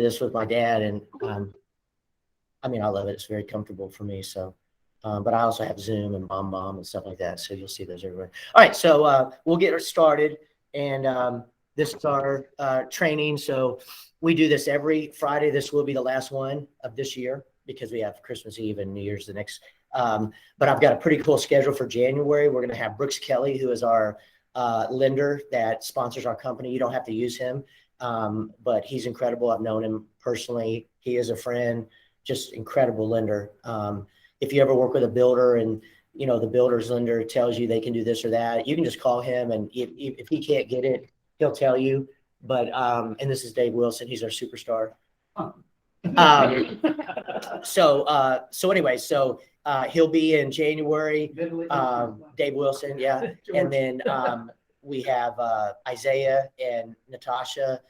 this with my dad, and I mean, I love it. It's very comfortable for me. So, but I also have Zoom and BombBomb and stuff like that. So you'll see those everywhere. All right, so we'll get started, and this is our training. So we do this every Friday. This will be the last one of this year because we have Christmas Eve and New Year's the next. But I've got a pretty cool schedule for January. We're going to have Brooks Kelly, who is our lender that sponsors our company. You don't have to use him, but he's incredible. I've known him personally. He is a friend, just incredible lender. If you ever work with a builder and, you know, the builder's lender tells you they can do this or that, you can just call him, and if he can't get it, he'll tell you. But and this is Dave Wilson. He's our superstar. So anyway, so he'll be in January. Dave Wilson, yeah. And then we have Isaiah and Natasha,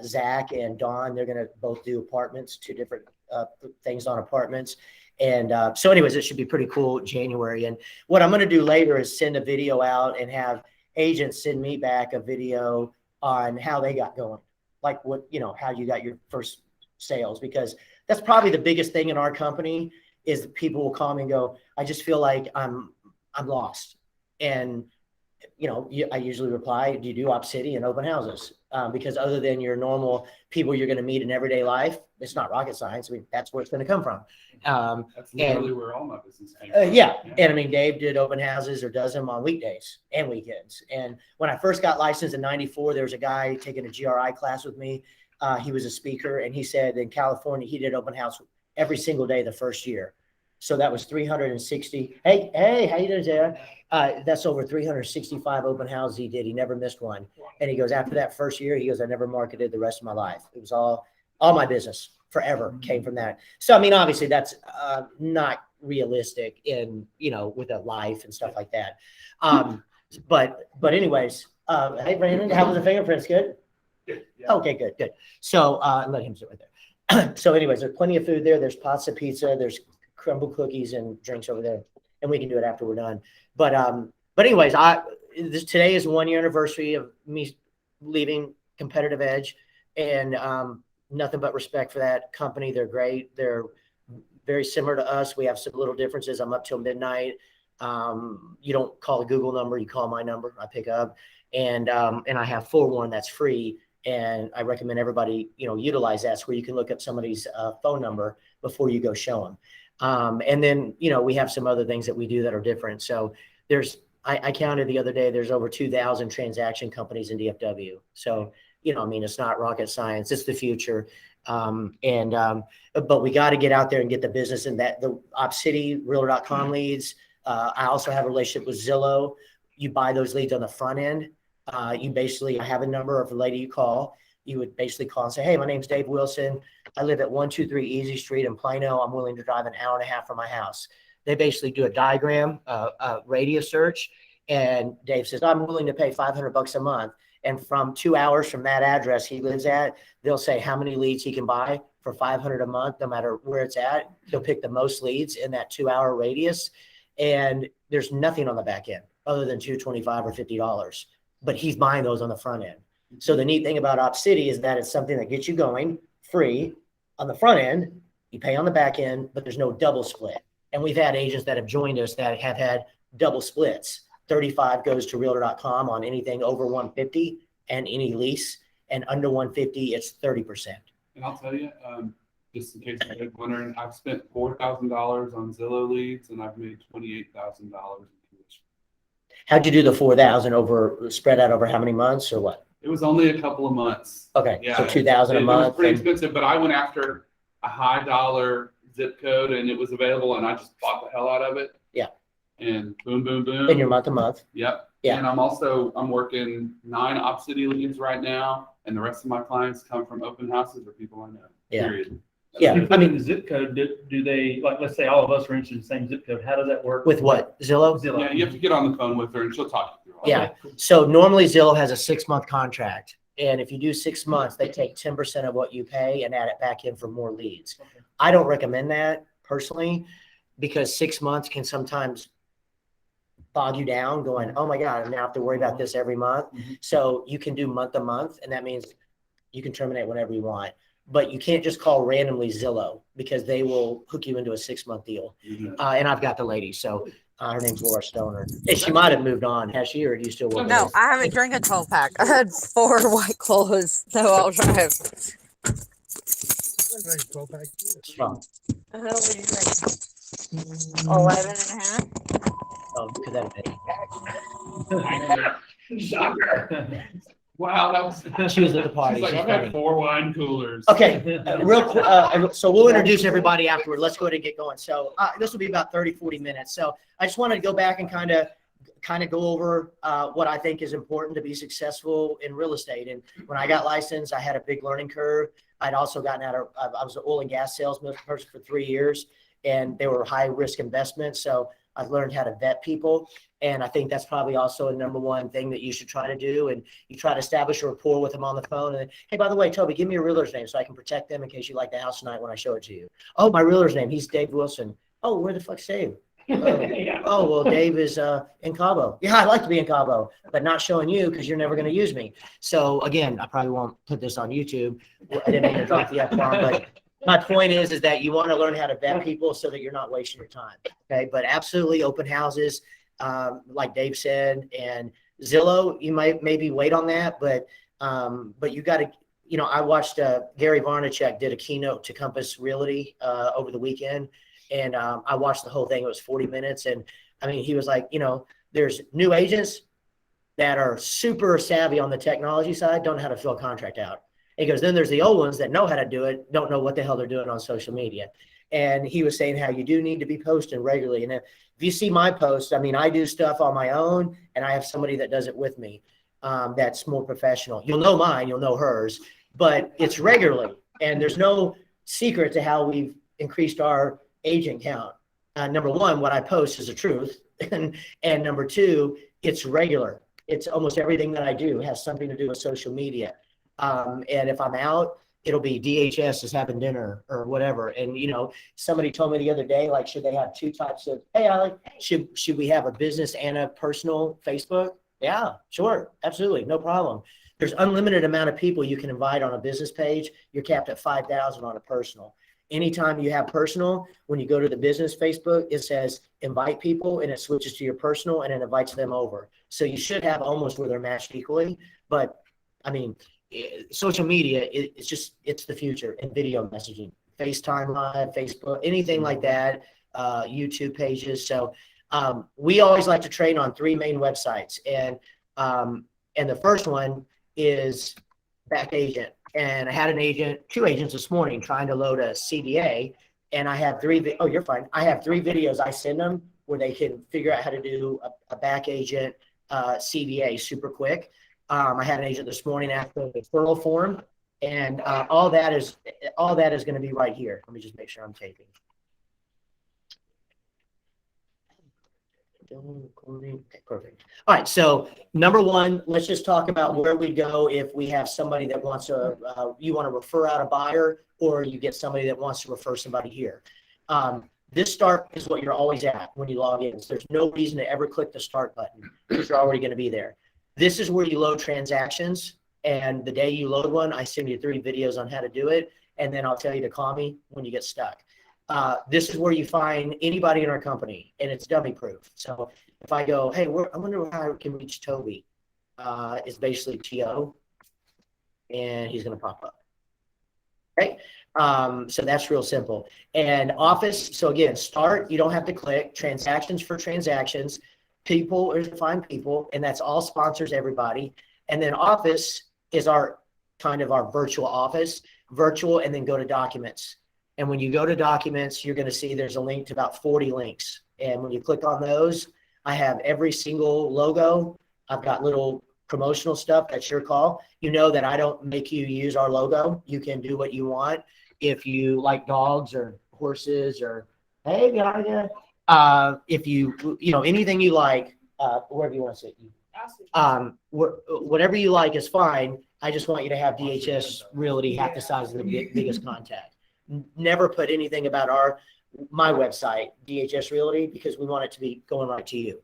Zach and Dawn. They're going to both do apartments, 2 different things on apartments. And so anyways, it should be pretty cool January. And what I'm going to do later is send a video out and have agents send me back a video on how they got going, like what, you know, how you got your first sales, because that's probably the biggest thing in our company is that people will call me and go, I just feel like I'm lost. And, you know, I usually reply, do you do op city and open houses? Because other than your normal people you're going to meet in everyday life, it's not rocket science. I mean, that's where it's going to come from. That's literally where all my business came from. Yeah. And I mean, Dave did open houses or does them on weekdays and weekends. And when I first got licensed in '94, there was a guy taking a GRI class with me. He was a speaker, and he said in California, he did open house every single day the first year. So that was 360. Hey, how you doing, Sarah? That's over 365 open houses he did. He never missed one. And he goes, after that first year, he goes, I never marketed the rest of my life. It was all my business forever came from that. So, I mean, obviously that's not realistic in, you know, with a life and stuff like that. But anyways, hey, Brandon, how was the fingerprints? Good? Good. Yeah. Okay, good. So let him sit right there. So anyways, there's plenty of food there. There's pasta, pizza, there's crumble cookies and drinks over there, and we can do it after we're done. But anyways, today is 1 year anniversary of me leaving Competitive Edge, and nothing but respect for that company. They're great. They're very similar to us. We have some little differences. I'm up till midnight. You don't call the Google number, you call my number. I pick up, and I have Forewarn that's free. And I recommend everybody, you know, utilize that. It's where you can look up somebody's phone number before you go show them. And then, you know, we have some other things that we do that are different. So I counted the other day, there's over 2,000 transaction companies in DFW. So, you know, I mean, it's not rocket science, it's the future. But we got to get out there and get the business, and that the OpCity, Realtor.com leads. I also have a relationship with Zillow. You buy those leads on the front end. You basically, I have a number of a lady you call. You would basically call and say, hey, my name's Dave Wilson. I live at 123 Easy Street in Plano. I'm willing to drive an hour and a half from my house. They basically do a diagram, a radius search. And Dave says, I'm willing to pay $500 a month. And from 2 hours from that address he lives at, they'll say how many leads he can buy for $500 a month, no matter where it's at. He'll pick the most leads in that 2 hour radius. And there's nothing on the back end other than $225 or $50. But he's buying those on the front end. So the neat thing about OpCity is that it's something that gets you going free on the front end. You pay on the back end, but there's no double split. And we've had agents that have joined us that have had double splits. 35 goes to Realtor.com on anything over 150 and any lease, and under 150, it's 30%. And I'll tell you, just in case you're wondering, I've spent $4,000 on Zillow leads, and I've made $28,000 in commission. How'd you do the 4,000 over spread out over how many months or what? It was only a couple of months. Okay, yeah, so 2,000 a month. It was pretty expensive, but I went after a high dollar zip code, and it was available, and I just bought the hell out of it. Yeah. And boom, boom, boom. And you're month to month. Yep. Yeah. And I'm working 9 OpCity leads right now, and the rest of my clients come from open houses or people I know. Yeah. Period. Yeah. You put in the zip code, do they, like, let's say all of us are interested in the same zip code. How does that work? With what? Zillow? Zillow. Yeah, you have to get on the phone with her, and she'll talk you through all Yeah. that. So normally Zillow has a 6-month contract. And if you do 6 months, they take 10% of what you pay and add it back in for more leads. Okay. I don't recommend that personally, because 6 months can sometimes bog you down going, oh my God, I now have to worry about this every month. Mm-hmm. So you can do month to month, and that means you can terminate whenever you want. but you can't just call randomly Zillow because they will hook you into a 6-month deal. And I've got the lady. So her name's Laura Stoner. And she might have moved on. Has she, or do you still work with No, her? I haven't drank a 12 pack. I had 4 White Claws. So I'll drive. Strong. What do you think? 11 and a half? Oh, because that Wow, that was. She was at the party. She's like, She's I've funny. had 4 wine coolers. Okay, real quick. So we'll introduce everybody afterward. Let's go ahead and get going. So this will be about 30, 40 minutes. So I just wanted to go back and kind of go over what I think is important to be successful in real estate. And when I got licensed, I had a big learning curve. I'd also gotten I was an oil and gas salesman person for 3 years, and they were high risk investments. So I learned how to vet people. And I think that's probably also a number one thing that you should try to do. And you try to establish a rapport with them on the phone. And then, hey, by the way, Toby, give me your realtor's name so I can protect them in case you like the house tonight when I show it to you. Oh, my realtor's name. He's Dave Wilson. Oh, where the fuck's Dave? Oh, well, Dave is in Cabo. Yeah, I'd like to be in Cabo, but not showing you because you're never going to use me. So again, I probably won't put this on YouTube. I didn't mean to drop the F-bomb, but my point is that you want to learn how to vet people so that you're not wasting your time. Okay, but absolutely open houses. Like Dave said, and Zillow, you might maybe wait on that, but you got to, I watched Gary Vaynerchuk did a keynote to Compass Realty over the weekend, and I watched the whole thing. It was 40 minutes, and I mean, he was like, there's new agents that are super savvy on the technology side, don't know how to fill a contract out. And he goes, then there's the old ones that know how to do it, don't know what the hell they're doing on social media. And he was saying how you do need to be posting regularly. And if you see my posts, I mean, I do stuff on my own, and I have somebody that does it with me that's more professional. You'll know mine, you'll know hers, but it's regularly. And there's no secret to how we've increased our agent count. Number one, what I post is the truth. And number two, it's regular. It's almost everything that I do has something to do with social media. And if I'm out, it'll be DHS is having dinner or whatever. And, somebody told me the other day, like, should they have 2 types of, hey, Alec, should we have a business and a personal Facebook? Yeah, sure. Absolutely. No problem. There's unlimited amount of people you can invite on a business page. You're capped at 5,000 on a personal. Anytime you have personal, when you go to the business Facebook, it says invite people and it switches to your personal and it invites them over. So you should have almost where they're matched equally. But I mean, social media, it's the future in video messaging, FaceTime Live, Facebook, anything like that, YouTube pages. So we always like to train on 3 main websites. And the first one is Back Agent. And I had 2 agents this morning trying to load a CDA. And I have 3, oh, you're fine. I have 3 videos I send them where they can figure out how to do a Back Agent CDA super quick. I had an agent this morning after the referral form, and all that is going to be right here. Let me just make sure I'm taping. Okay, perfect. All right. So number one, let's just talk about where we go if we have somebody that wants to, you want to refer out a buyer, or you get somebody that wants to refer somebody here. This start is what you're always at when you log in. So there's no reason to ever click the start button because you're already going to be there. This is where you load transactions. And the day you load one, I send you 3 videos on how to do it. And then I'll tell you to call me when you get stuck. This is where you find anybody in our company, and it's dummy proof. So if I go, hey, I wonder how I can reach Toby, it's basically TO, and he's going to pop up. Okay. So that's real simple. And office. So again, start, you don't have to click. Transactions for transactions. People is to find people, and that's all sponsors, everybody. And then office is our kind of our virtual office, virtual, and then go to documents. And when you go to documents, you're going to see there's a link to about 40 links. And when you click on those, I have every single logo. I've got little promotional stuff. That's your call. You know that I don't make you use our logo. You can do what you want. If you like dogs or horses or, hey, if you anything you like, wherever you want to sit, whatever you like is fine. I just want you to have DHS Realty half the size of the biggest contact. Never put anything about my website, DHS Realty, because we want it to be going right to you.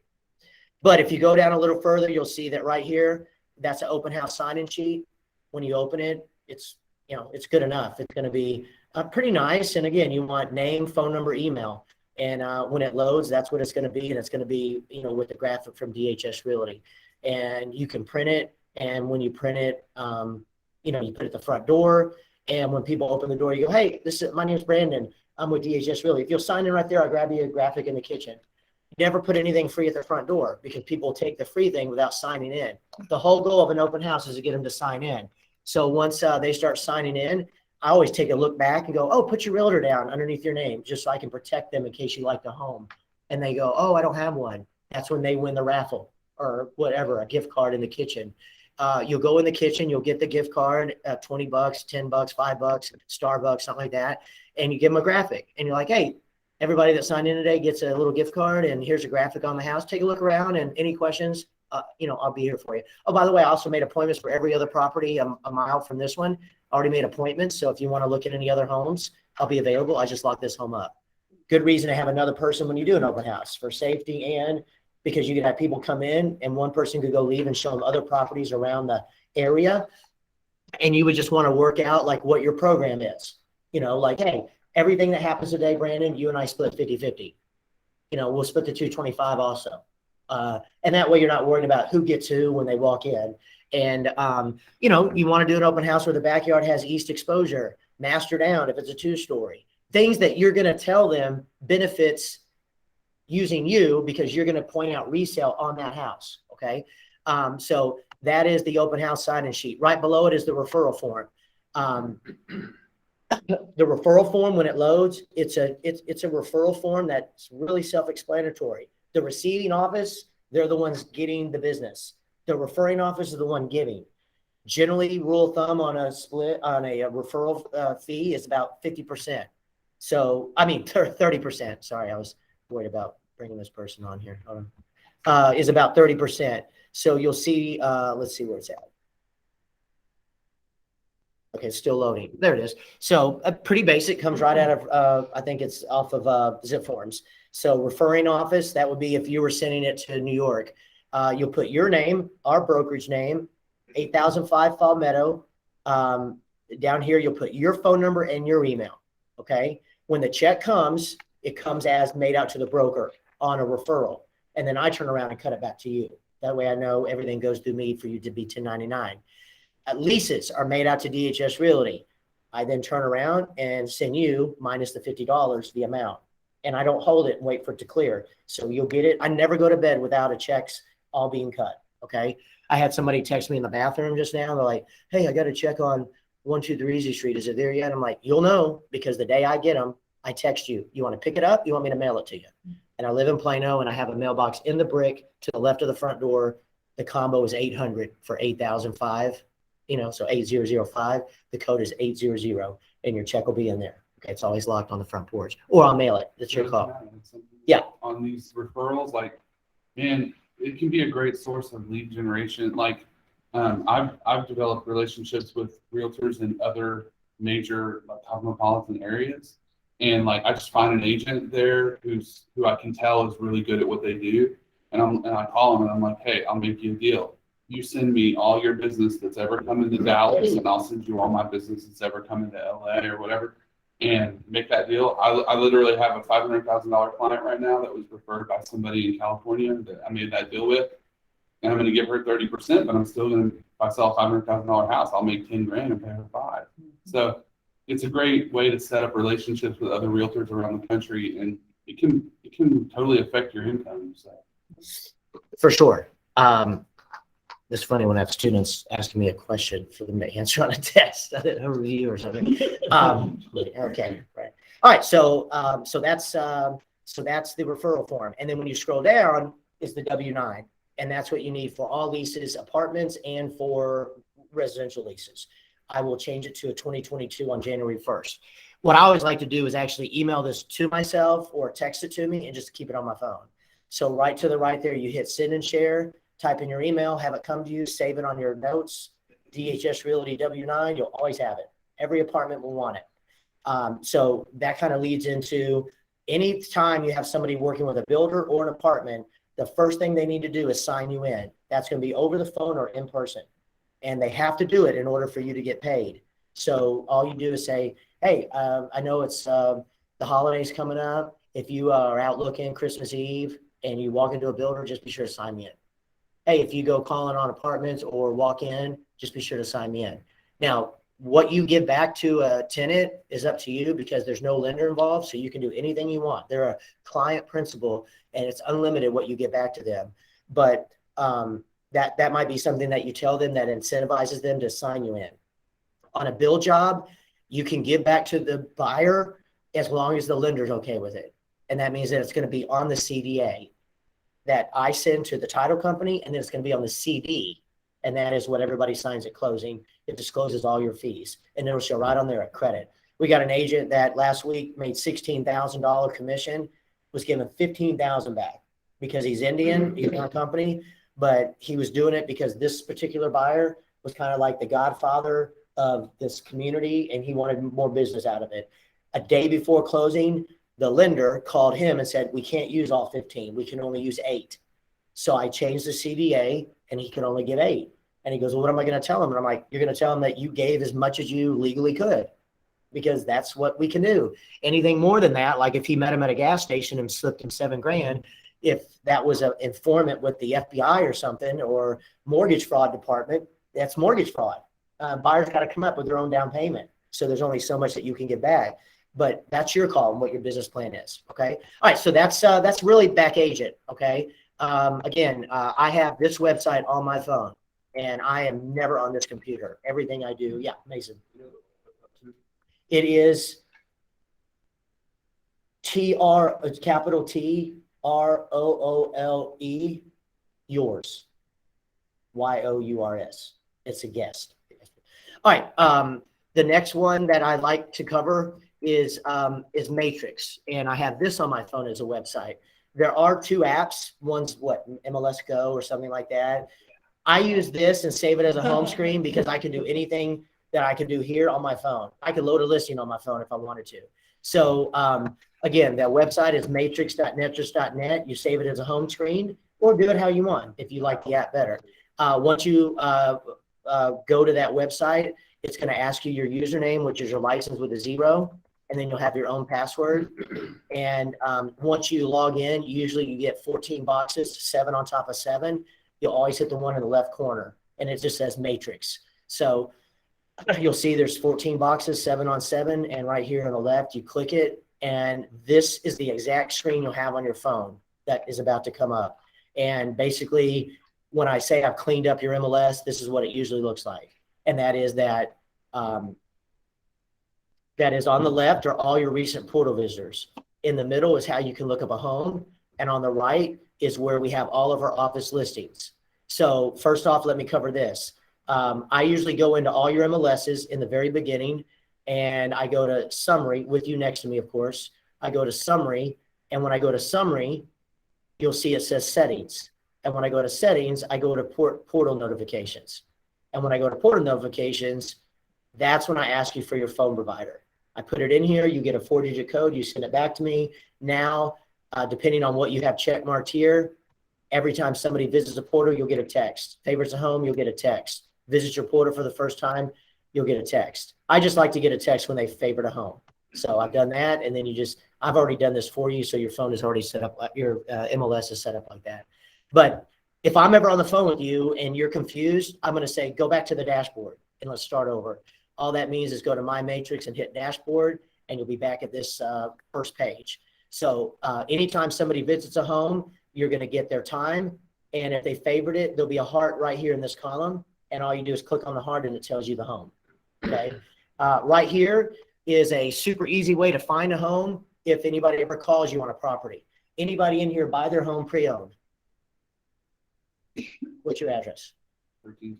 But if you go down a little further, you'll see that right here, that's an open house sign-in sheet. When you open it, it's it's good enough. It's going to be pretty nice. And again, you want name, phone number, email. And when it loads, that's what it's going to be. And it's going to be, with the graphic from DHS Realty. And you can print it. And when you print it, you put it at the front door. And when people open the door, you go, hey, my name's Brandon. I'm with DHS Realty. If you'll sign in right there, I'll grab you a graphic in the kitchen. Never put anything free at the front door because people take the free thing without signing in. The whole goal of an open house is to get them to sign in. So once they start signing in, I always take a look back and go, oh, put your realtor down underneath your name, just so I can protect them in case you like the home. And they go, oh, I don't have one. That's when they win the raffle or whatever, a gift card in the kitchen. You'll go in the kitchen, you'll get the gift card, $20, $10, $5, Starbucks, something like that. And you give them a graphic and you're like, hey, everybody that signed in today gets a little gift card and here's a graphic on the house. Take a look around and any questions, I'll be here for you. Oh, by the way, I also made appointments for every other property a mile from this one. I already made appointments. So if you want to look at any other homes, I'll be available. I just locked this home up. Good reason to have another person when you do an open house for safety and because you could have people come in and one person could go leave and show them other properties around the area. And you would just want to work out like what your program is, like, hey, everything that happens today, Brandon, you and I split 50-50. We'll split the 225 also. And that way you're not worrying about who gets who when they walk in. And, you want to do an open house where the backyard has east exposure, master down if it's a 2-story. Things that you're going to tell them benefits using you because you're going to point out resale on that house. Okay. So that is the open house sign-in sheet. Right below it is the referral form. The referral form, when it loads, it's a referral form that's really self-explanatory. The receiving office, they're the ones getting the business. The referring office is the one giving. Generally, rule of thumb on a referral fee is about 50%. So, 30%. Sorry, I was worried about bringing this person on here. Hold on. Is about 30%. So you'll see, let's see where it's at. Okay, it's still loading. There it is. So pretty basic, comes right out of, I think it's off of Zip Forms. So referring office, that would be if you were sending it to New York. You'll put your name, our brokerage name, 8005 Fall Meadow. Down here, you'll put your phone number and your email. Okay. When the check comes, it comes as made out to the broker on a referral. And then I turn around and cut it back to you. That way I know everything goes through me for you to be 1099. Leases are made out to DHS Realty. I then turn around and send you minus the $50, the amount. And I don't hold it and wait for it to clear. So you'll get it. I never go to bed without a checks all being cut. Okay. I had somebody text me in the bathroom just now. They're like, hey, I got a check on 123 Easy Street. Is it there yet? I'm like, you'll know because the day I get them, I text you. You want to pick it up? You want me to mail it to you? And I live in Plano and I have a mailbox in the brick to the left of the front door. The combo is 800 for 8005. So 8005, the code is 800 and your check will be in there. Okay. It's always locked on the front porch or I'll mail it. That's your call. Yeah. On these referrals, like, man, it can be a great source of lead generation. Like, I've developed relationships with realtors in other major cosmopolitan areas. And like, I just find an agent there who I can tell is really good at what they do. And I call them and I'm like, hey, I'll make you a deal. You send me all your business that's ever come into Dallas and I'll send you all my business that's ever come into LA or whatever and make that deal. I literally have a $500,000 client right now that was referred by somebody in California that I made that deal with. And I'm going to give her 30%, but I'm still going to, if I sell a $500,000 house, I'll make 10 grand and pay her 5. So it's a great way to set up relationships with other realtors around the country. And it can totally affect your income. So. For sure. It's funny when I have students asking me a question for them to answer on a test, a review or something. Okay, right. All right, so that's the referral form, and then when you scroll down is the W-9, and that's what you need for all leases, apartments, and for residential leases. I will change it to a 2022 on January 1st. What I always like to do is actually email this to myself or text it to me and just keep it on my phone. So right to the right there, you hit send and share. Type in your email, have it come to you, save it on your notes, DHS Realty W-9, you'll always have it. Every apartment will want it. So that kind of leads into any time you have somebody working with a builder or an apartment, the first thing they need to do is sign you in. That's going to be over the phone or in person. And they have to do it in order for you to get paid. So all you do is say, hey, I know it's the holidays coming up. If you are out looking Christmas Eve and you walk into a builder, just be sure to sign me in. Hey, if you go calling on apartments or walk in, just be sure to sign me in. Now, what you give back to a tenant is up to you because there's no lender involved, so you can do anything you want. They're a client principal, and it's unlimited what you get back to them. But that might be something that you tell them that incentivizes them to sign you in. On a build job, you can give back to the buyer as long as the lender's okay with it. And that means that it's going to be on the CDA that I send to the title company, and then it's going to be on the CD. And that is what everybody signs at closing. It discloses all your fees, and it'll show right on there at credit. We got an agent that last week made $16,000 commission, was given $15,000 back because he's Indian, he's not a company, but he was doing it because this particular buyer was kind of like the godfather of this community, and he wanted more business out of it. A day before closing, the lender called him and said, we can't use all 15. We can only use 8. So I changed the CDA, and he could only give 8. And he goes, well, what am I going to tell him? And I'm like, you're going to tell him that you gave as much as you legally could, because that's what we can do. Anything more than that, like if he met him at a gas station and slipped him $7,000, if that was an informant with the FBI or something, or mortgage fraud department, that's mortgage fraud. Buyers got to come up with their own down payment. So there's only so much that you can get back. But that's your call and what your business plan is. Okay. All right. So that's really back agent. Okay. Again, I have this website on my phone, and I am never on this computer. Everything I do. Yeah, Mason. It is capital TROOLE, yours. YOURS. It's a guest. All right. The next one that I like to cover is Matrix, and I have this on my phone as a website. There are 2 apps. One's what, MLS Go or something like that. I use this and save it as a home screen because I can do anything that I can do here on my phone. I could load a listing on my phone if I wanted to. So again, that website is matrix.netrix.net. You save it as a home screen, or do it how you want if you like the app better. Once you go to that website, it's going to ask you your username, which is your license with a 0, and then you'll have your own password. And once you log in, usually you get 14 boxes, 7 on top of 7. You'll always hit the one in the left corner, and it just says Matrix. So you'll see there's 14 boxes, 7 on 7, and right here on the left, you click it, and this is the exact screen you'll have on your phone that is about to come up. And basically, when I say I've cleaned up your MLS, this is what it usually looks like. And that is that that is on the left are all your recent portal visitors. In the middle is how you can look up a home. And on the right is where we have all of our office listings. So first off, let me cover this. I usually go into all your MLSs in the very beginning, and I go to summary with you next to me, of course. I go to summary, and when I go to summary, you'll see it says settings. And when I go to settings, I go to portal notifications. And when I go to portal notifications, that's when I ask you for your phone provider. I put it in here, you get a 4-digit code, you send it back to me. Now, depending on what you have check marked here, every time somebody visits a portal, you'll get a text. Favorites a home, you'll get a text. Visit your portal for the first time, you'll get a text. I just like to get a text when they favorite a home. So I've done that, and then I've already done this for you, so your phone is already set up, your MLS is set up like that. But if I'm ever on the phone with you and you're confused, I'm going to say, go back to the dashboard and let's start over. All that means is go to My Matrix and hit dashboard, and you'll be back at this first page. So anytime somebody visits a home, you're going to get their time. And if they favorite it, there'll be a heart right here in this column. And all you do is click on the heart and it tells you the home. Okay. Right here is a super easy way to find a home if anybody ever calls you on a property. Anybody in here buy their home pre-owned? What's your address? 13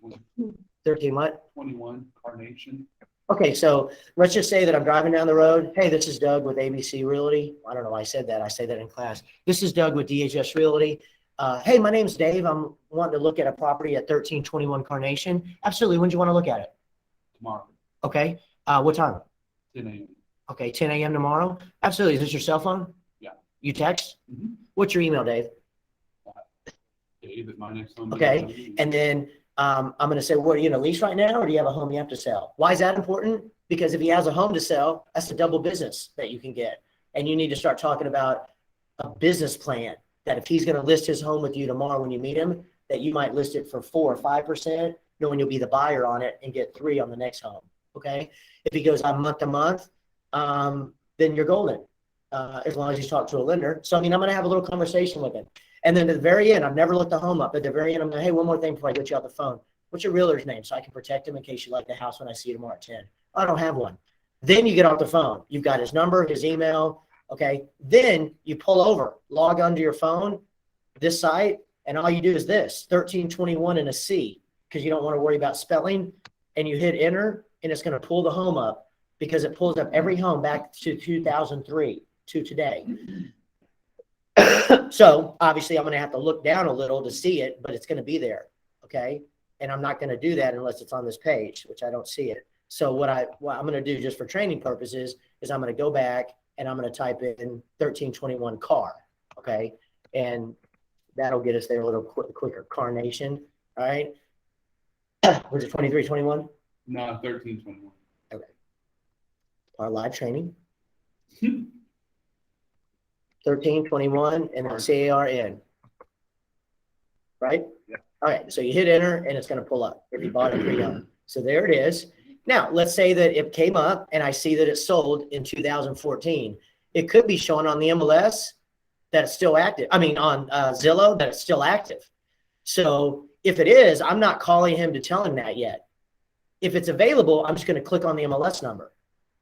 what? 21 Carnation. Okay, so let's just say that I'm driving down the road. Hey, this is Doug with ABC Realty. I don't know why I said that. I say that in class. This is Doug with DHS Realty. Hey, my name's Dave. I'm wanting to look at a property at 1321 Carnation. Absolutely. When do you want to look at it? Tomorrow. Okay. What time? 10 a.m. Okay, 10 a.m. tomorrow. Absolutely. Is this your cell phone? Yeah. You text? Mm-hmm. What's your email, Dave? Dave at my next one. Okay, and then I'm going to say, well, are you in a lease right now, or do you have a home you have to sell? Why is that important? Because if he has a home to sell, that's a double business that you can get. And you need to start talking about a business plan that if he's going to list his home with you tomorrow when you meet him, that you might list it for 4 or 5%, knowing you'll be the buyer on it and get 3 on the next home. Okay. If he goes on month to month, then you're golden. As long as you talk to a lender. So, I mean, I'm going to have a little conversation with him. And then at the very end, I've never looked the home up. At the very end, I'm going, hey, one more thing before I get you off the phone. What's your realtor's name? So I can protect him in case you like the house when I see you tomorrow at 10. I don't have one. Then you get off the phone. You've got his number, his email. Okay. Then you pull over, log onto your phone, this site, and all you do is this 1321 and a C, because you don't want to worry about spelling. And you hit enter, and it's going to pull the home up because it pulls up every home back to 2003 to today. So obviously I'm going to have to look down a little to see it, but it's going to be there. Okay. And I'm not going to do that unless it's on this page, which I don't see it. So what I'm going to do just for training purposes is I'm going to go back and I'm going to type in 1321 car. Okay. And that'll get us there a little quicker. Carnation. All right. Was it 2321? No, 1321. Okay. Our live training. 1321 and then CARN. Right? Yeah. All right. So you hit enter and it's going to pull up if you bought it pre-owned. So there it is. Now, let's say that it came up and I see that it sold in 2014. It could be showing on the MLS that it's still active. I mean, on Zillow that it's still active. So if it is, I'm not calling him to tell him that yet. If it's available, I'm just going to click on the MLS number.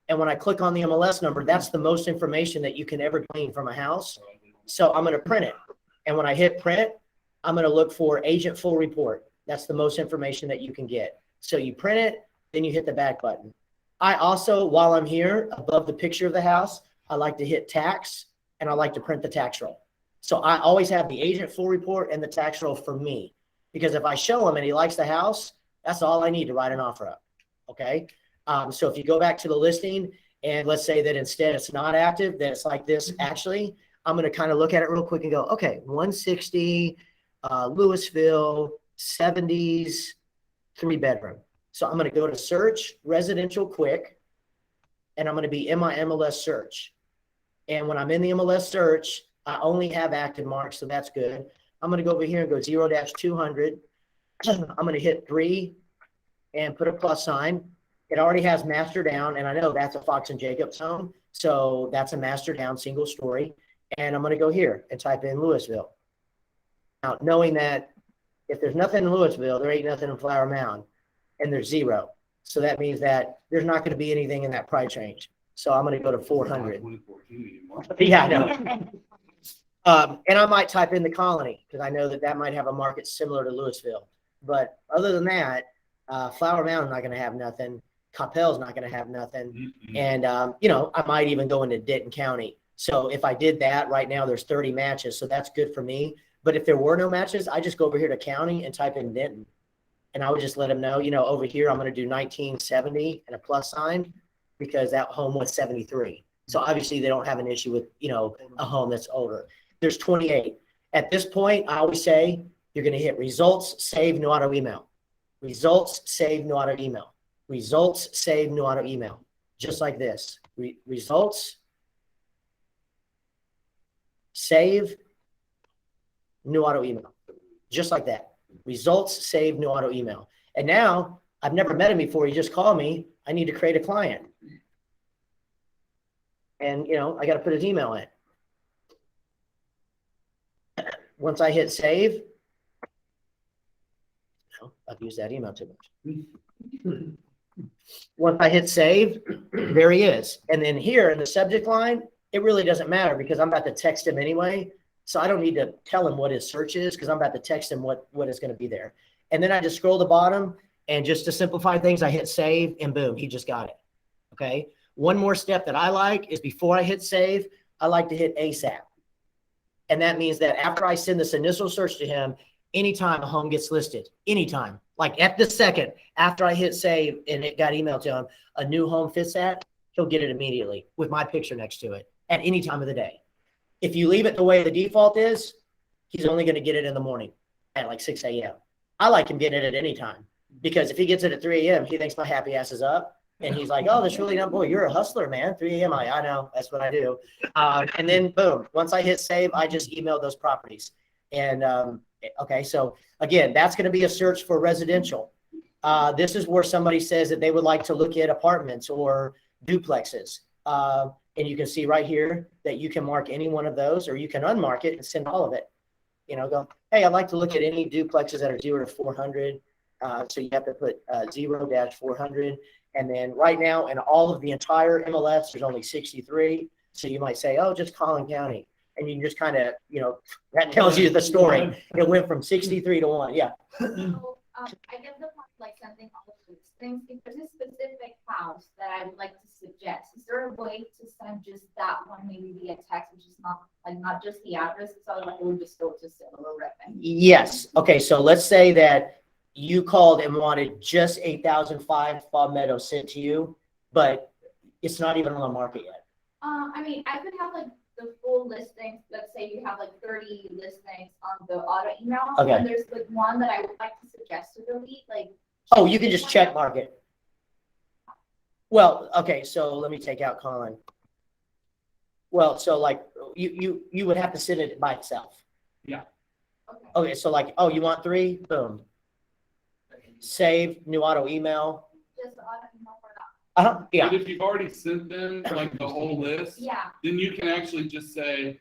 And when I click on the MLS number, that's the most information that you can ever glean from a house. So I'm going to print it. And when I hit print, I'm going to look for agent full report. That's the most information that you can get. So you print it, then you hit the back button. I also, while I'm here above the picture of the house, I like to hit tax and I like to print the tax roll. So I always have the agent full report and the tax roll for me, because if I show him and he likes the house, that's all I need to write an offer up. Okay. So if you go back to the listing and let's say that instead it's not active, that it's like this, actually, I'm going to kind of look at it real quick and go, okay, 160, Louisville, 70s, 3-bedroom. So I'm going to go to search residential quick, and I'm going to be in my MLS search. And when I'm in the MLS search, I only have active marks, so that's good. I'm going to go over here and go 0-200. I'm going to hit 3 and put a plus sign. It already has master down, and I know that's a Fox and Jacobs home. So that's a master down single story. And I'm going to go here and type in Louisville. Now, knowing that if there's nothing in Louisville, there ain't nothing in Flower Mound, and there's 0. So that means that there's not going to be anything in that price range. So I'm going to go to 400. 2014 anymore. Yeah, I know. And I might type in the Colony because I know that that might have a market similar to Louisville. But other than that, Flower Mound's not going to have nothing. Coppell's not going to have nothing. Mm-mm. And, you know, I might even go into Denton County. So if I did that right now, there's 30 matches. So that's good for me. But if there were no matches, I just go over here to county and type in Denton. And I would just let them know, you know, over here, I'm going to do 1970 and a plus sign because that home was 73. So obviously they don't have an issue with, you know, a home that's older. There's 28. At this point, I always say you're going to hit results, save, no auto email. Results, save, no auto email. Results, save, no auto email. Just like this. Results, save, new auto email. Just like that. Results, save, new auto email. And now I've never met him before. He just called me. I need to create a client. And, you know, I got to put his email in. Once I hit save, no, I've used that email too much. Once I hit save, there he is. And then here in the subject line, it really doesn't matter because I'm about to text him anyway. So I don't need to tell him what his search is because I'm about to text him what is going to be there. And then I just scroll to the bottom, and just to simplify things, I hit save and boom, he just got it. Okay. One more step that I like is before I hit save, I like to hit ASAP. And that means that after I send this initial search to him, anytime a home gets listed, anytime, like at the second after I hit save and it got emailed to him, a new home fits that, he'll get it immediately with my picture next to it at any time of the day. If you leave it the way the default is, he's only going to get it in the morning at like 6 a.m. I like him getting it at any time, because if he gets it at 3 a.m., he thinks my happy ass is up. And he's like, oh, that's really not, boy, you're a hustler, man. 3 a.m. I know, that's what I do. And then boom, once I hit save, I just email those properties. And okay, so again, that's going to be a search for residential. This is where somebody says that they would like to look at apartments or duplexes. And you can see right here that you can mark any one of those, or you can unmark it and send all of it. You know, go, hey, I'd like to look at any duplexes that are 0 to 400. So you have to put 0-400. And then right now, in all of the entire MLS, there's only 63. So you might say, oh, just Collin County. And you can just kind of, you know, that tells you the story. It went from 63 to 1. Yeah. So, I get the point, like sending all of these things. If there's a specific house that I would like to suggest, is there a way to send just that one, maybe via text, which is not just the address, so like it would just go to similar revenue? Yes. Okay. So let's say that you called and wanted just 8005 Fall Meadow sent to you, but it's not even on the market yet. I mean, I could have like the full listings. Let's say you have like 30 listings on the auto email. Okay. And there's like one that I would like to suggest to delete. Like, Oh, you can just check mark it. Well, okay. So let me take out Colin. Well, so like you would have to send it by itself. Okay. Okay. So like, oh, you want 3? Boom. Save, new auto email. Just the auto email for that. Yeah. But if you've already sent them like the whole list, Yeah. then you can actually just say,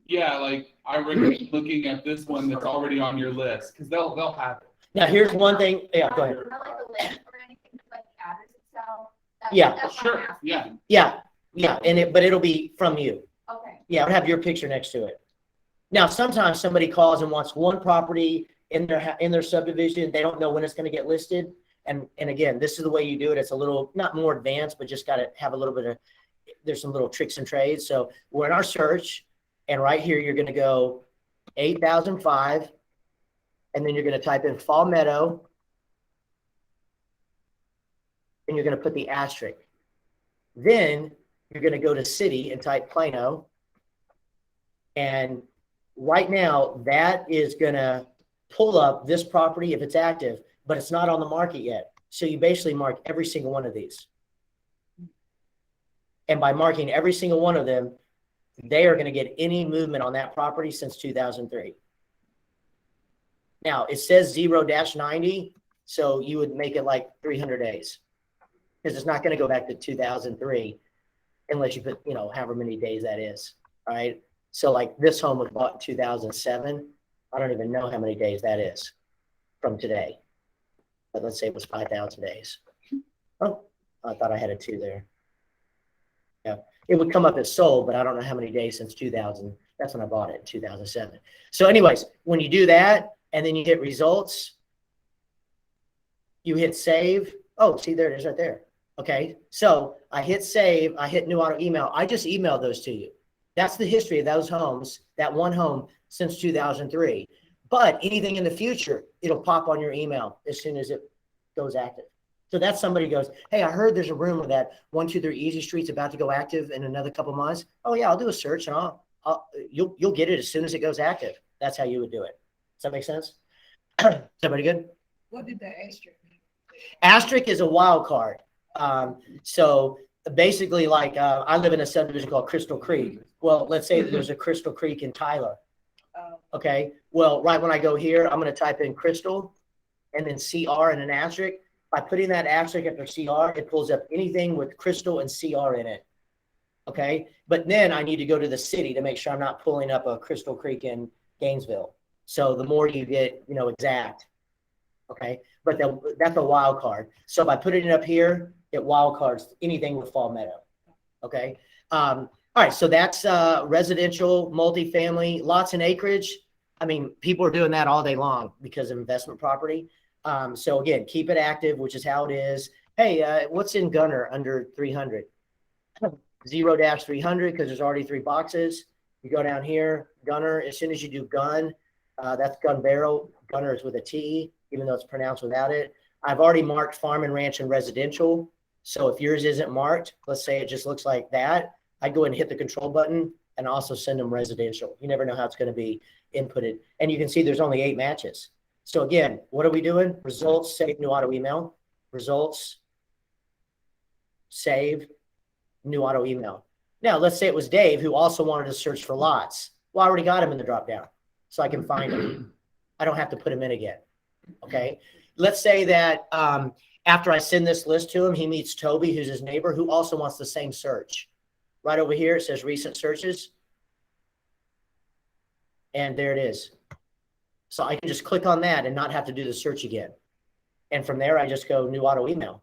yeah, like I recommend looking at this one that's already on your list, because they'll have it. Now here's one thing. Yeah, go ahead. Not like the list or anything, just like the address itself. Yeah. That's what I'm Sure, asking. yeah. Yeah. And but it'll be from you. Okay. Yeah, it'll have your picture next to it. Now, sometimes somebody calls and wants one property in their subdivision. They don't know when it's going to get listed. And again, this is the way you do it. It's a little, not more advanced, but just got to have a little bit of, there's some little tricks and trades. So we're in our search, and right here, you're going to go 8005, and then you're going to type in Fall Meadow, and you're going to put the asterisk. Then you're going to go to city and type Plano. And right now, that is going to pull up this property if it's active, but it's not on the market yet. So you basically mark every single one of these. And by marking every single one of them, they are going to get any movement on that property since 2003. Now, it says 0-90, so you would make it like 300 days, because it's not going to go back to 2003 unless you put, you know, however many days that is, right? So like this home was bought in 2007. I don't even know how many days that is from today. But let's say it was 5,000 days. Oh, I thought I had a 2 there. Yeah, it would come up as sold, but I don't know how many days since 2000. That's when I bought it in 2007. So anyways, when you do that and then you hit results, you hit save. Oh, see, there it is right there. Okay, so I hit save. I hit new auto email. I just emailed those to you. That's the history of those homes, that one home since 2003. But anything in the future, it'll pop on your email as soon as it goes active. So that's somebody goes, hey, I heard there's a rumor that 123 Easy Street's about to go active in another couple months. Oh yeah, I'll do a search and you'll get it as soon as it goes active. That's how you would do it. Does that make sense? Is everybody good? What did that asterisk mean? Asterisk is a wild card. So basically, like I live in a subdivision called Crystal Creek. Well, let's say that there's a Crystal Creek in Tyler. Okay. Well, right when I go here, I'm going to type in Crystal and then CR and an asterisk. By putting that asterisk after CR, it pulls up anything with Crystal and CR in it. Okay. But then I need to go to the city to make sure I'm not pulling up a Crystal Creek in Gainesville. So the more you get, you know, exact. Okay. But that's a wild card. So by putting it up here, it wild cards anything with Fall Meadow. Okay. All right. So that's residential, multifamily, lots and acreage. I mean, people are doing that all day long because of investment property. So again, keep it active, which is how it is. Hey, what's in Gunner under 300? 0-300, because there's already 3 boxes. You go down here, Gunner. As soon as you do gun, that's gun barrel. Gunner is with a T, even though it's pronounced without it. I've already marked farm and ranch and residential. So if yours isn't marked, let's say it just looks like that, I'd go ahead and hit the control button and also send them residential. You never know how it's going to be. inputted. And you can see there's only 8 matches. So again, what are we doing? Results, save new auto email. Results, save new auto email. Now, let's say it was Dave who also wanted to search for lots. Well, I already got him in the drop down, so I can find him. I don't have to put him in again. Okay. Let's say that after I send this list to him, he meets Toby, who's his neighbor, who also wants the same search. Right over here, it says recent searches. And there it is. So I can just click on that and not have to do the search again. And from there, I just go new auto email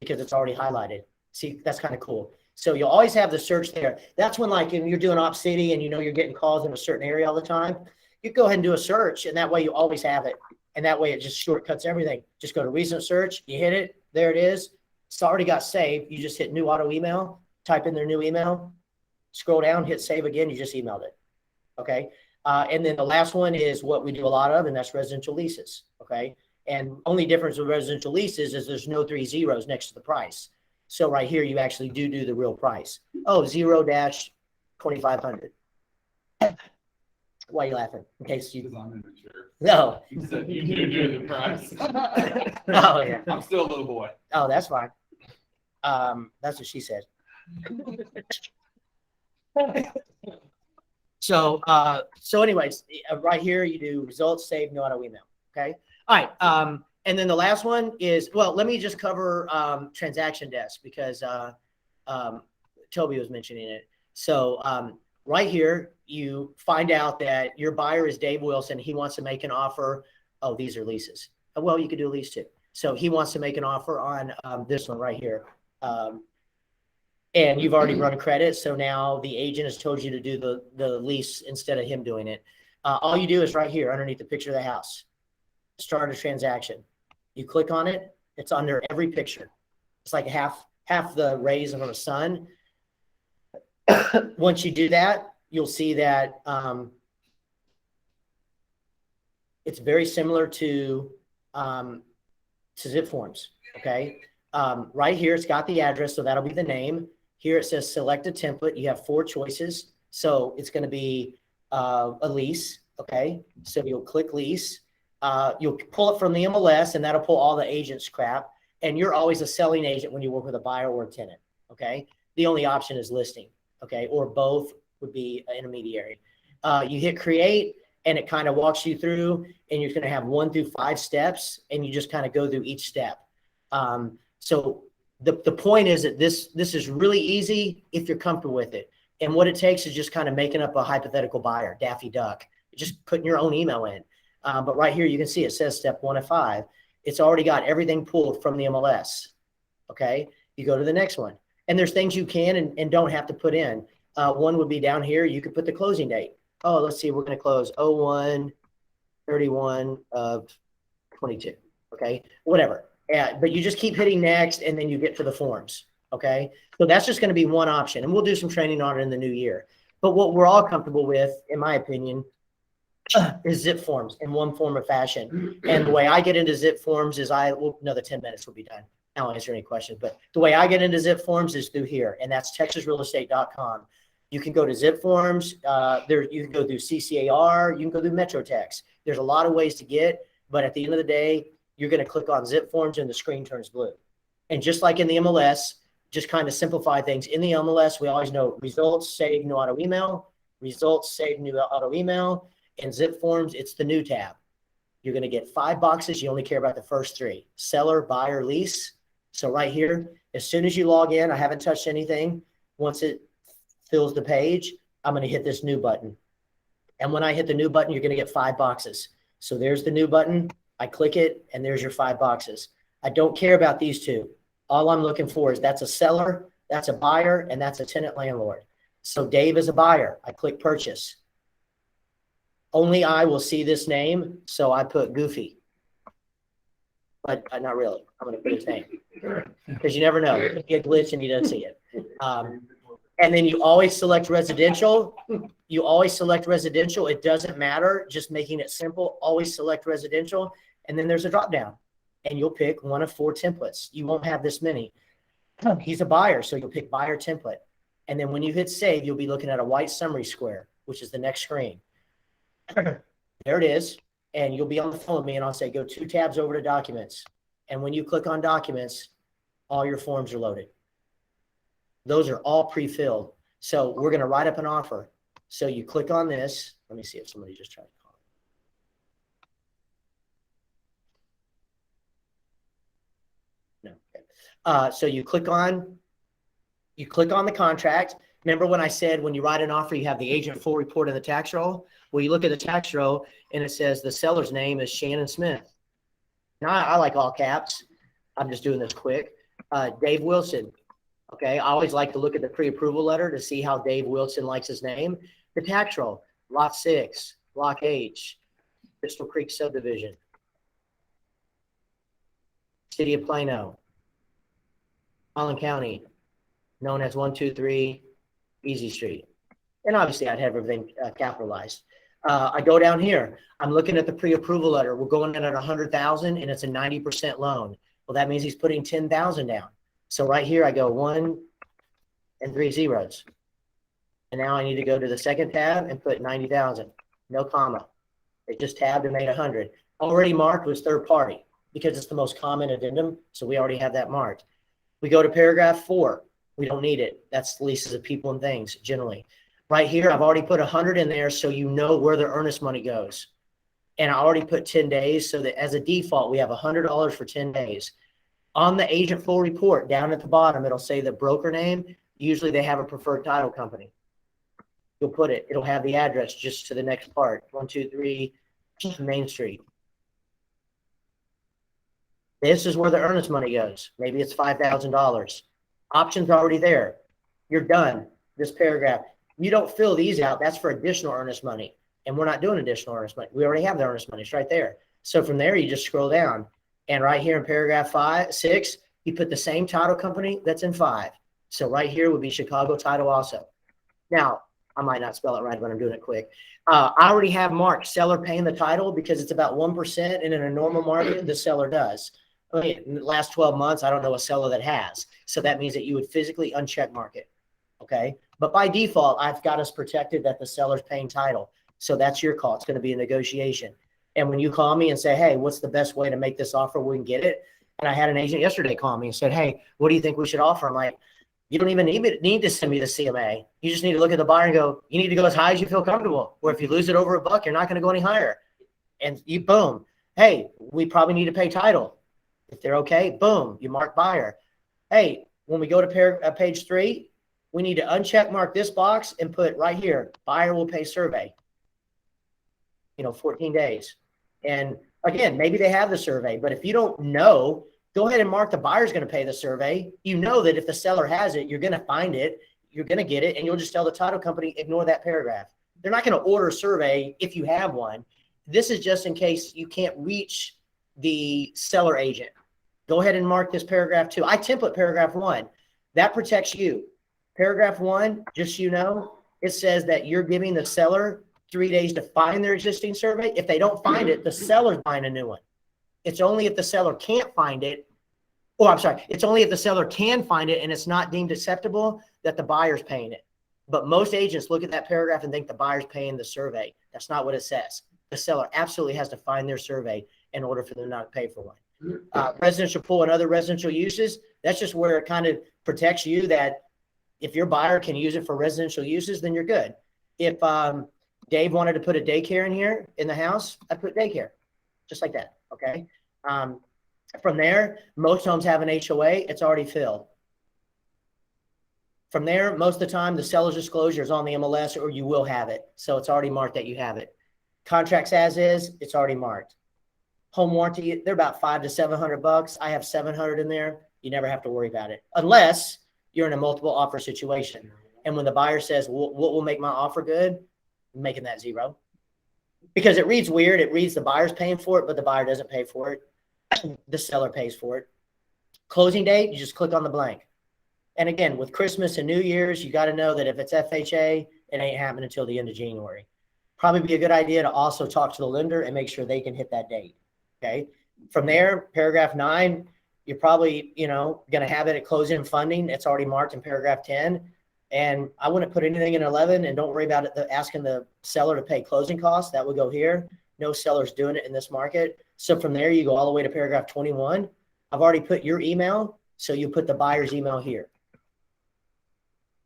because it's already highlighted. See, that's kind of cool. So you'll always have the search there. That's when, like, if you're doing Op City and you know you're getting calls in a certain area all the time, you go ahead and do a search, and that way you always have it. And that way it just shortcuts everything. Just go to recent search, you hit it, there it is. It's already got saved. You just hit new auto email, type in their new email, scroll down, hit save again, you just emailed it. Okay. And then the last one is what we do a lot of, and that's residential leases. Okay. And only difference with residential leases is there's no 3 zeros next to the price. So right here, you actually do the real price. Oh, 0-2500. Why are you laughing? In case you, Because I'm immature. no. You said you do the price. Oh, yeah. I'm still a little boy. Oh, that's fine. That's what she said. So anyways, right here, you do results, save, no auto email. Okay. All right. And then the last one is, well, let me just cover transaction desk because Toby was mentioning it. So right here, you find out that your buyer is Dave Wilson. He wants to make an offer. Oh, these are leases. Well, you could do a lease too. So he wants to make an offer on this one right here. And you've already run credit. So now the agent has told you to do the lease instead of him doing it. All you do is right here underneath the picture of the house, start a transaction. You click on it. It's under every picture. It's like half the rays of the sun. Once you do that, you'll see that it's very similar to zip forms. Okay. Right here, it's got the address, so that'll be the name. Here it says select a template. You have 4 choices. So it's going to be a lease. Okay. So you'll click lease. You'll pull it from the MLS, and that'll pull all the agent's crap. And you're always a selling agent when you work with a buyer or a tenant. Okay. The only option is listing. Okay. Or both would be an intermediary. You hit create, and it kind of walks you through, and you're going to have 1 through 5 steps, and you just kind of go through each step. So the point is that this is really easy if you're comfortable with it. And what it takes is just kind of making up a hypothetical buyer, Daffy Duck, just putting your own email in. But right here, you can see it says step 1 of 5. It's already got everything pulled from the MLS. Okay. You go to the next one, and there's things you can and don't have to put in. One would be down here. You could put the closing date. Oh, let's see. We're going to close 01/31 of 22. Okay. Whatever. Yeah, but you just keep hitting next, and then you get to the forms. Okay. So that's just going to be one option, and we'll do some training on it in the new year. But what we're all comfortable with, in my opinion, is zip forms in one form or fashion. And the way I get into zip forms is another 10 minutes will be done. I'll answer any questions, but the way I get into zip forms is through here, and that's texasrealestate.com. You can go to zip forms. You can go through CCAR. You can go through MetroText. There's a lot of ways to get, but at the end of the day, you're going to click on zip forms and the screen turns blue. And just like in the MLS, just kind of simplify things. In the MLS, we always know results, save, new auto email, results, save, new auto email. In zip forms, it's the new tab. You're going to get 5 boxes. You only care about the first 3: seller, buyer, lease. So right here, as soon as you log in, I haven't touched anything. Once it fills the page, I'm going to hit this new button. And when I hit the new button, you're going to get 5 boxes. So there's the new button. I click it, and there's your 5 boxes. I don't care about these 2. All I'm looking for is that's a seller, that's a buyer, and that's a tenant landlord. So Dave is a buyer. I click purchase. Only I will see this name, so I put Goofy. But not really. I'm going to put his name because you never know. It could be a glitch and you don't see it. And then you always select residential. You always select residential. It doesn't matter. Just making it simple. Always select residential. And then there's a drop down, and you'll pick one of 4 templates. You won't have this many. He's a buyer, so you'll pick buyer template. And then when you hit save, you'll be looking at a white summary square, which is the next screen. There it is. And you'll be on the phone with me and I'll say, go 2 tabs over to documents. And when you click on documents, all your forms are loaded. Those are all pre-filled. So we're going to write up an offer. So you click on this. Let me see if somebody just tried to call. No. Okay. So you click on the contract. Remember when I said when you write an offer, you have the agent full report in the tax roll? Well, you look at the tax roll and it says the seller's name is Shannon Smith. Now I like all caps. I'm just doing this quick. Dave Wilson. Okay. I always like to look at the pre-approval letter to see how Dave Wilson likes his name. The tax roll, lot 6, block H, Crystal Creek subdivision, City of Plano, Holland County, known as 123 Easy Street. And obviously I'd have everything capitalized. I go down here. I'm looking at the pre-approval letter. We're going in at 100,000 and it's a 90% loan. Well, that means he's putting 10,000 down. So right here I go 1 and 3 zeros. And now I need to go to the second tab and put 90,000. No comma. It just tabbed and made 100. Already marked was third party because it's the most common addendum. So we already have that marked. We go to paragraph 4. We don't need it. That's leases of people and things generally. Right here, I've already put 100 in there so you know where the earnest money goes. And I already put 10 days so that as a default, we have $100 for 10 days. On the agent full report, down at the bottom, it'll say the broker name. Usually they have a preferred title company. You'll put it. It'll have the address just to the next part. 123 Main Street. This is where the earnest money goes. Maybe it's $5,000. Options already there. You're done. This paragraph. You don't fill these out. That's for additional earnest money. And we're not doing additional earnest money. We already have the earnest money. It's right there. So from there, you just scroll down. And right here in paragraph 6, you put the same title company that's in 5. So right here would be Chicago Title also. Now, I might not spell it right, but I'm doing it quick. I already have marked seller paying the title because it's about 1%. And in a normal market, the seller does. I mean, in the last 12 months, I don't know a seller that has. So that means that you would physically uncheck market. Okay. But by default, I've got us protected that the seller's paying title. So that's your call. It's going to be a negotiation. And when you call me and say, hey, what's the best way to make this offer? We can get it. And I had an agent yesterday call me and said, hey, what do you think we should offer? I'm like, you don't even need to send me the CMA. You just need to look at the buyer and go, you need to go as high as you feel comfortable. Or if you lose it over $1, you're not going to go any higher. And you boom. Hey, we probably need to pay title. If they're okay, boom, you mark buyer. Hey, when we go to page 3, we need to uncheck mark this box and put right here, buyer will pay survey. 14 days. And again, maybe they have the survey, but if you don't know, go ahead and mark the buyer's going to pay the survey. You know that if the seller has it, you're going to find it, you're going to get it, and you'll just tell the title company, ignore that paragraph. They're not going to order a survey if you have one. This is just in case you can't reach the seller agent. Go ahead and mark this paragraph 2. I template paragraph 1. That protects you. Paragraph 1, just so you know, it says that you're giving the seller 3 days to find their existing survey. If they don't find it, the seller's buying a new one. It's only if the seller can't find it, it's only if the seller can find it and it's not deemed acceptable that the buyer's paying it. But most agents look at that paragraph and think the buyer's paying the survey. That's not what it says. The seller absolutely has to find their survey in order for them not to pay for one. Residential pool and other residential uses, that's just where it kind of protects you that if your buyer can use it for residential uses, then you're good. If Dave wanted to put a daycare in here in the house, I put daycare, just like that, okay? From there, most homes have an HOA. It's already filled. From there, most of the time, the seller's disclosure is on the MLS or you will have it. So it's already marked that you have it. Contracts as is, it's already marked. Home warranty, they're about $500 to $700. I have $700 in there. You never have to worry about it unless you're in a multiple offer situation. And when the buyer says, what will make my offer good? I'm making that 0. Because it reads weird. It reads the buyer's paying for it, but the buyer doesn't pay for it. The seller pays for it. Closing date, you just click on the blank. And again, with Christmas and New Year's, you got to know that if it's FHA, it ain't happening until the end of January. Probably be a good idea to also talk to the lender and make sure they can hit that date. Okay. From there, paragraph 9, you're probably, going to have it at closing and funding. It's already marked in paragraph 10. And I wouldn't put anything in 11, and don't worry about it, asking the seller to pay closing costs. That would go here. No seller's doing it in this market. So from there, you go all the way to paragraph 21. I've already put your email, so you put the buyer's email here.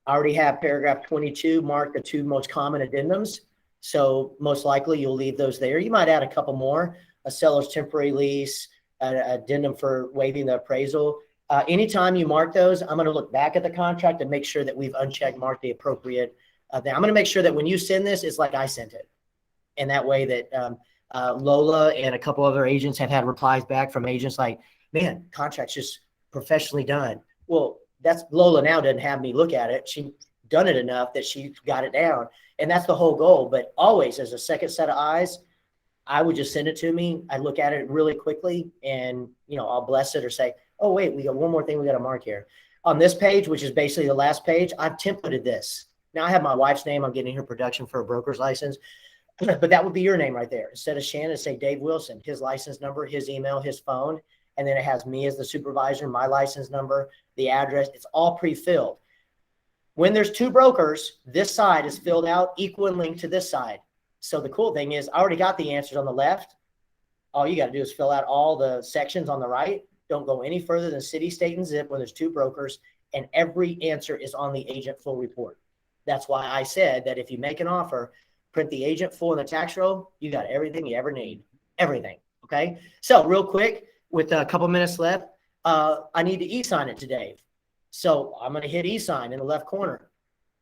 I already have paragraph 22 marked the 2 most common addendums. So most likely you'll leave those there. You might add a couple more, a seller's temporary lease, an addendum for waiving the appraisal. Anytime you mark those, I'm going to look back at the contract and make sure that we've unchecked marked the appropriate thing. I'm going to make sure that when you send this, it's like I sent it. And that way that Lola and a couple other agents have had replies back from agents like, man, contract's just professionally done. Well, that's Lola now doesn't have me look at it. She's done it enough that she got it down. And that's the whole goal. But always as a second set of eyes, I would just send it to me. I look at it really quickly and, I'll bless it or say, oh, wait, we got one more thing we got to mark here. On this page, which is basically the last page, I've templated this. Now I have my wife's name. I'm getting her production for a broker's license. But that would be your name right there. Instead of Shannon, say Dave Wilson, his license number, his email, his phone. And then it has me as the supervisor, my license number, the address. It's all pre-filled. When there's 2 brokers, this side is filled out equal in length to this side. So the cool thing is I already got the answers on the left. All you got to do is fill out all the sections on the right. Don't go any further than city, state, and zip when there's 2 brokers. And every answer is on the agent full report. That's why I said that if you make an offer, print the agent full in the tax roll, you got everything you ever need. Everything. Okay. So real quick, with a couple minutes left, I need to e-sign it to Dave. So I'm going to hit e-sign in the left corner.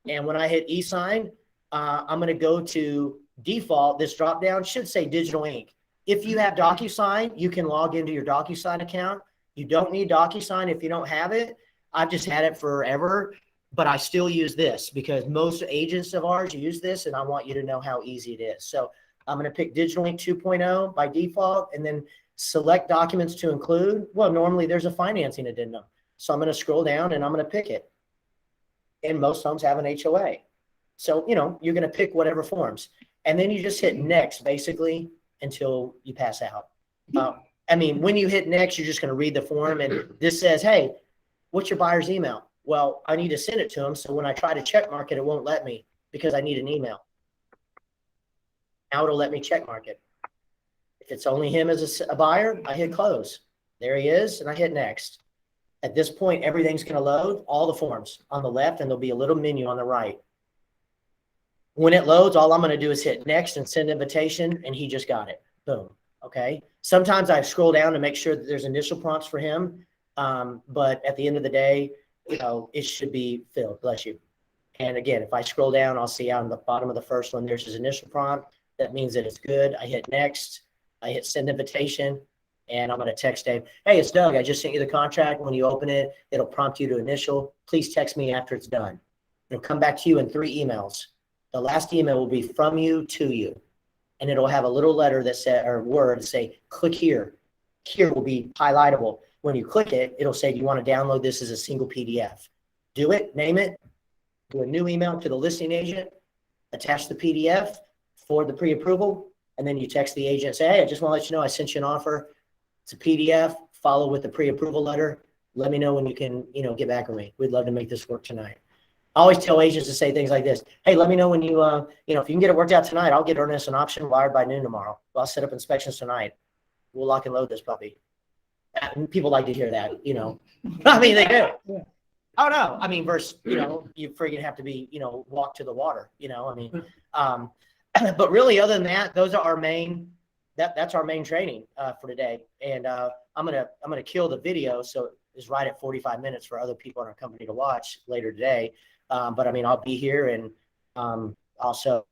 And when I hit e-sign, I'm going to go to default. This drop down should say digital ink. If you have DocuSign, you can log into your DocuSign account. You don't need DocuSign if you don't have it. I've just had it forever, but I still use this because most agents of ours use this, and I want you to know how easy it is. So I'm going to pick Digital Ink 2.0 by default, and then select documents to include. Well, normally there's a financing addendum. So I'm going to scroll down and I'm going to pick it. And most homes have an HOA. So, you're going to pick whatever forms. And then you just hit next, basically, until you pass out. When you hit next, you're just going to read the form. And this says, hey, what's your buyer's email? Well, I need to send it to them. So when I try to check mark it, it won't let me because I need an email. Now it'll let me check mark it. If it's only him as a buyer, I hit close. There he is, and I hit next. At this point, everything's going to load, all the forms on the left, and there'll be a little menu on the right. When it loads, all I'm going to do is hit next and send invitation, and he just got it. Boom. Okay. Sometimes I scroll down to make sure that there's initial prompts for him. But at the end of the day, it should be filled. Bless you. And again, if I scroll down, I'll see out on the bottom of the first one, there's his initial prompt. That means that it's good. I hit next. I hit send invitation, and I'm going to text Dave, hey, it's Doug. I just sent you the contract. When you open it, it'll prompt you to initial. Please text me after it's done. It'll come back to you in 3 emails. The last email will be from you to you, and it'll have a little letter that says, or word say, click here. Here will be highlightable. When you click it, it'll say, do you want to download this as a single PDF? Do it, name it, do a new email to the listing agent, attach the PDF for the pre-approval, and then you text the agent and say, hey, I just want to let you know I sent you an offer. It's a PDF, follow with the pre-approval letter. Let me know when you can, get back with me. We'd love to make this work tonight. I always tell agents to say things like this. Hey, let me know when you, if you can get it worked out tonight, I'll get Ernest an option wired by noon tomorrow. I'll set up inspections tonight. We'll lock and load this puppy. People like to hear that, they do. Oh, no. Versus, you friggin' have to be, walk to the water, but really other than that, those are our main, that's our main training for today. And I'm going to kill the video. So it's right at 45 minutes for other people in our company to watch later today. But I'll be here and also